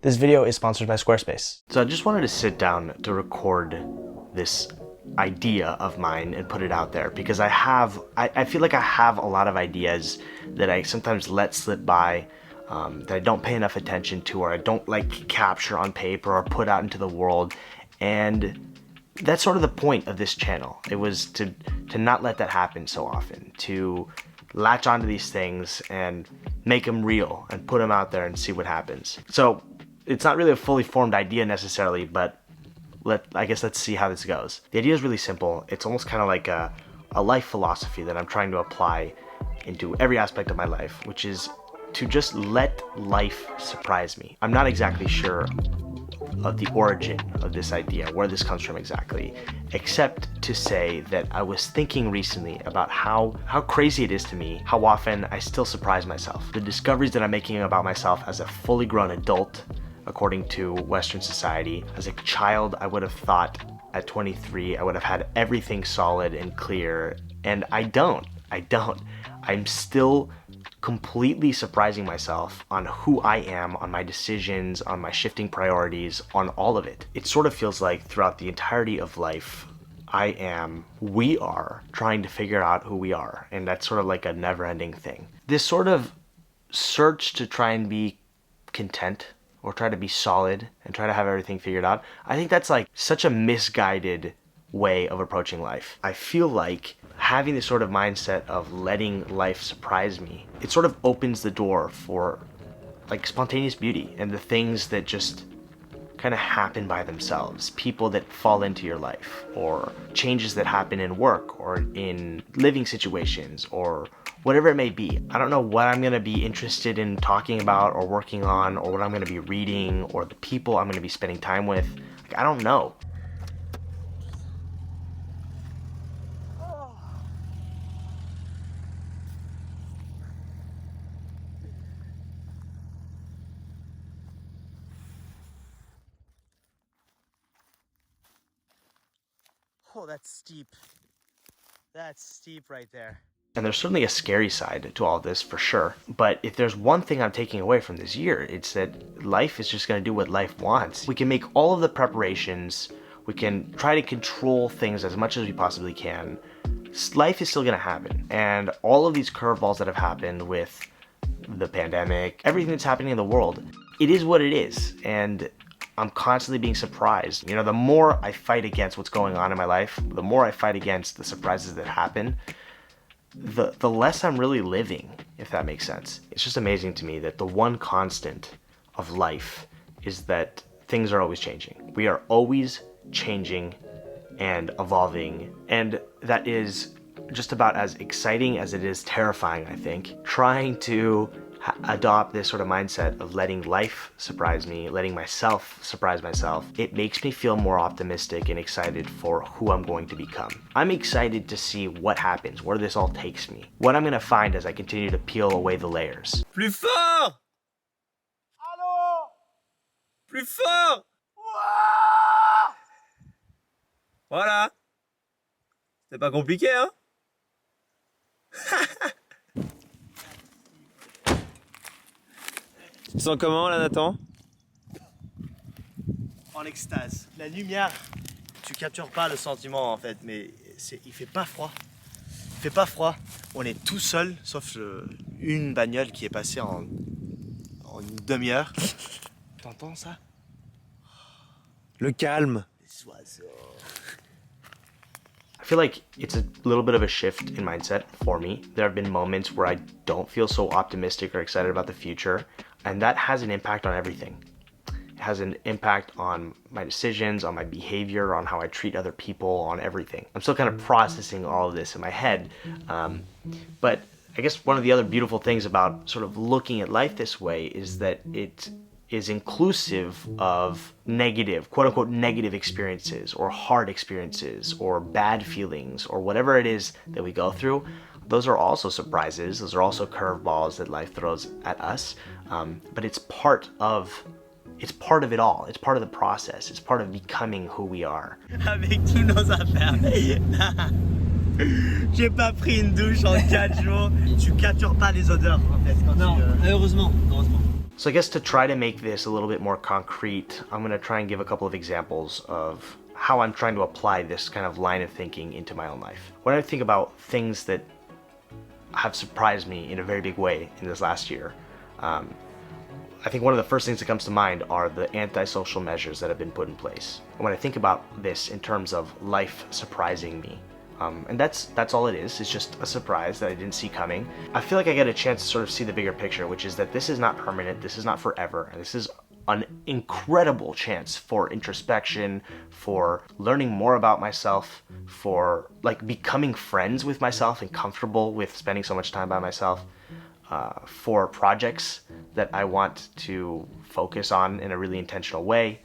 This video is sponsored by Squarespace. So I just wanted to sit down to record this idea of mine and put it out there because I feel like I have a lot of ideas that I sometimes let slip by, that I don't pay enough attention to, or I don't like capture on paper or put out into the world. And that's sort of the point of this channel. It was to not let that happen so often, to latch onto these things and make them real and put them out there and see what happens. So it's not really a fully formed idea necessarily, but I guess let's see how this goes. The idea is really simple. It's almost kind of like a life philosophy that I'm trying to apply into every aspect of my life, which is to just let life surprise me. I'm not exactly sure of the origin of this idea, where this comes from exactly, except to say that I was thinking recently about how crazy it is to me, how often I still surprise myself. The discoveries that I'm making about myself as a fully grown adult, according to Western society. As a child, I would have thought at 23, I would have had everything solid and clear, and I don't. I'm still completely surprising myself on who I am, on my decisions, on my shifting priorities, on all of it. It sort of feels like throughout the entirety of life, we are trying to figure out who we are, and that's sort of like a never-ending thing. This sort of search to try and be content, or try to be solid and try to have everything figured out, I think that's like such a misguided way of approaching life. I feel like having this sort of mindset of letting life surprise me, it sort of opens the door for like spontaneous beauty and the things that just kind of happen by themselves, people that fall into your life, or changes that happen in work or in living situations, or whatever it may be. I don't know what I'm gonna be interested in talking about or working on, or what I'm gonna be reading, or the people I'm gonna be spending time with. Like, I don't know. Oh, that's steep. That's steep right there. And there's certainly a scary side to all this for sure. But if there's one thing I'm taking away from this year, it's that life is just gonna do what life wants. We can make all of the preparations, we can try to control things as much as we possibly can. Life is still gonna happen. And all of these curveballs that have happened with the pandemic, everything that's happening in the world, it is what it is. And I'm constantly being surprised. You know, the more I fight against what's going on in my life, the more I fight against the surprises that happen, the less I'm really living, if that makes sense. It's just amazing to me that the one constant of life is that things are always changing. We are always changing and evolving, and that is just about as exciting as it is terrifying, I think. Trying to adopt this sort of mindset of letting life surprise me, letting myself surprise myself, it makes me feel more optimistic and excited for who I'm going to become. I'm excited to see what happens, where this all takes me, what I'm gonna find as I continue to peel away the layers. Plus fort! Allô! Plus fort! Ouah! Voilà. C'est pas compliqué, hein? Tu te sens comment là, Nathan? En extase. La lumière, tu captures pas le sentiment en fait, mais il fait pas froid. Il fait pas froid. On est tout seul, sauf une bagnole qui est passée en une demi-heure. T'entends ça? Le calme. Les oiseaux. I feel like it's a little bit of a shift in mindset for me. There have been moments where I don't feel so optimistic or excited about the future, and that has an impact on everything. It has an impact on my decisions, on my behavior, on how I treat other people, on everything. I'm still kind of processing all of this in my head, but I guess one of the other beautiful things about sort of looking at life this way is that it is inclusive of negative, quote unquote, negative experiences or hard experiences or bad feelings or whatever it is that we go through. Those are also surprises. Those are also curveballs that life throws at us. But it's part of it all. It's part of the process. It's part of becoming who we are. Avec tous nos affaires. J'ai pas pris une douche en 4 jours. Tu captures pas les odeurs en fait. Quand Non, heureusement. So I guess to try to make this a little bit more concrete, I'm going to try and give a couple of examples of how I'm trying to apply this kind of line of thinking into my own life. When I think about things that have surprised me in a very big way in this last year, I think one of the first things that comes to mind are the antisocial measures that have been put in place. And when I think about this in terms of life surprising me, and that's all it is. It's just a surprise that I didn't see coming. I feel like I get a chance to sort of see the bigger picture, which is that this is not permanent, this is not forever, and this is an incredible chance for introspection, for learning more about myself, for like becoming friends with myself and comfortable with spending so much time by myself, for projects that I want to focus on in a really intentional way.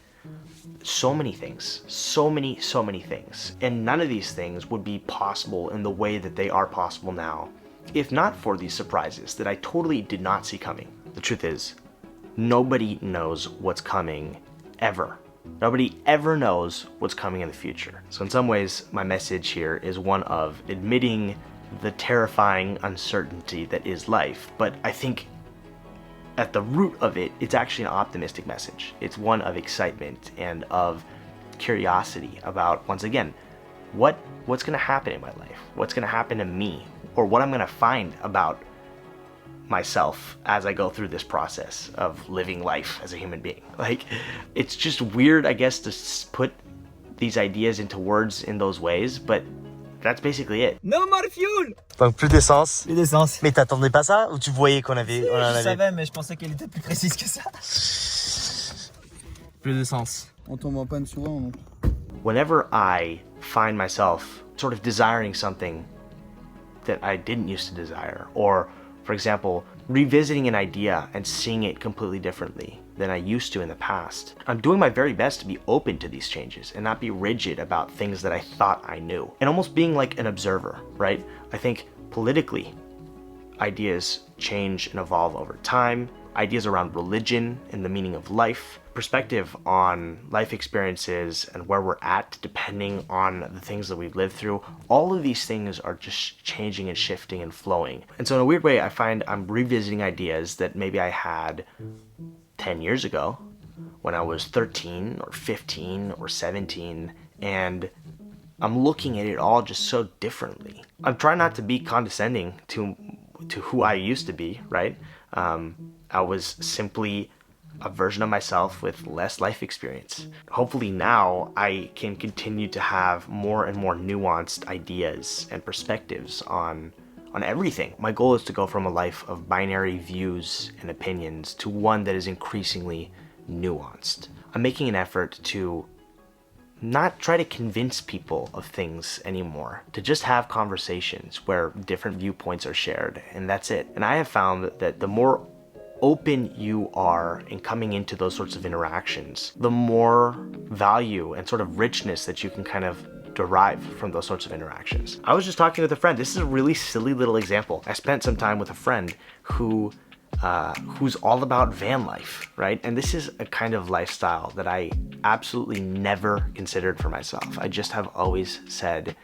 So many things, so many things. And none of these things would be possible in the way that they are possible now, if not for these surprises that I totally did not see coming. The truth is, nobody knows what's coming ever. Nobody ever knows what's coming in the future. So in some ways, my message here is one of admitting the terrifying uncertainty that is life. But I think at the root of it, it's actually an optimistic message. It's one of excitement and of curiosity about, once again, what's going to happen in my life? What's going to happen to me? Or what I'm going to find about myself as I go through this process of living life as a human being. Like, it's just weird, I guess, to put these ideas into words in those ways, but that's basically it. No more fuel! Donc plus d'essence. Plus d'essence. Mais t'attendais pas ça ou tu voyais qu'on avait... on en Je avait... savais, mais je pensais qu'elle était plus précise que ça. Plus d'essence. On tombe en panne souvent, donc. Whenever I find myself sort of desiring something that I didn't used to desire, or for example, revisiting an idea and seeing it completely differently than I used to in the past, I'm doing my very best to be open to these changes and not be rigid about things that I thought I knew, and almost being like an observer, right? I think politically, ideas change and evolve over time. Ideas around religion and the meaning of life, perspective on life experiences and where we're at depending on the things that we've lived through, all of these things are just changing and shifting and flowing. And so in a weird way, I find I'm revisiting ideas that maybe I had 10 years ago when I was 13 or 15 or 17, and I'm looking at it all just so differently. I'm trying not to be condescending to who I used to be, right? I was simply a version of myself with less life experience. Hopefully now I can continue to have more and more nuanced ideas and perspectives on everything. My goal is to go from a life of binary views and opinions to one that is increasingly nuanced. I'm making an effort to not try to convince people of things anymore, to just have conversations where different viewpoints are shared, and that's it. And I have found that the more open you are in coming into those sorts of interactions, the more value and sort of richness that you can kind of derive from those sorts of interactions. I was just talking with a friend. This is a really silly little example. I spent some time with a friend who's all about van life, right? And this is a kind of lifestyle that I absolutely never considered for myself. I just have always said,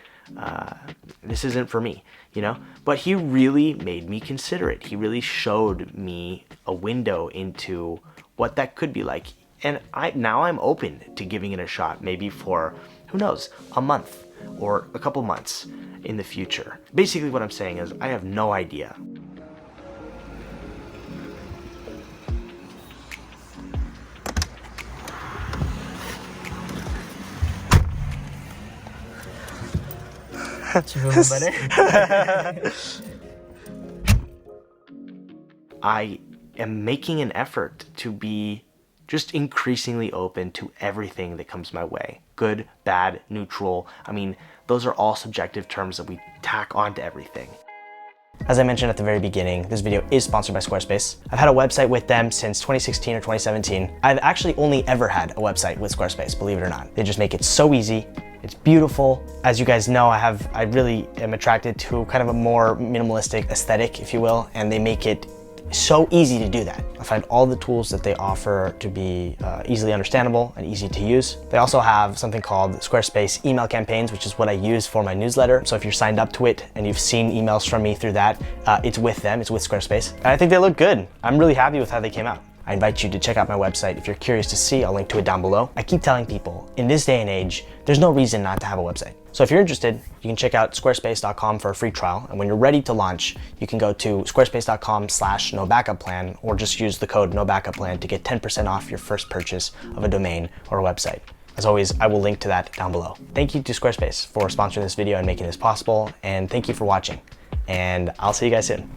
this isn't for me, you know? But he really made me consider it. He really showed me a window into what that could be like. And now I'm open to giving it a shot, maybe for, who knows, a month or a couple months in the future. Basically what I'm saying is I have no idea. Tu veux mon balai? I am making an effort to be just increasingly open to everything that comes my way. Good, bad, neutral. I mean, those are all subjective terms that we tack onto everything. As I mentioned at the very beginning, this video is sponsored by Squarespace. I've had a website with them since 2016 or 2017. I've actually only ever had a website with Squarespace, believe it or not. They just make it so easy. It's beautiful. As you guys know, I really am attracted to kind of a more minimalistic aesthetic, if you will, and they make it so easy to do that. I find all the tools that they offer to be easily understandable and easy to use. They also have something called Squarespace email campaigns, which is what I use for my newsletter. So if you're signed up to it and you've seen emails from me through that, it's with them, it's with Squarespace. And I think they look good. I'm really happy with how they came out. I invite you to check out my website. If you're curious to see, I'll link to it down below. I keep telling people, in this day and age, there's no reason not to have a website. So if you're interested, you can check out squarespace.com for a free trial. And when you're ready to launch, you can go to squarespace.com/nobackupPlan or just use the code nobackupPlan to get 10% off your first purchase of a domain or a website. As always, I will link to that down below. Thank you to Squarespace for sponsoring this video and making this possible. And thank you for watching. And I'll see you guys soon.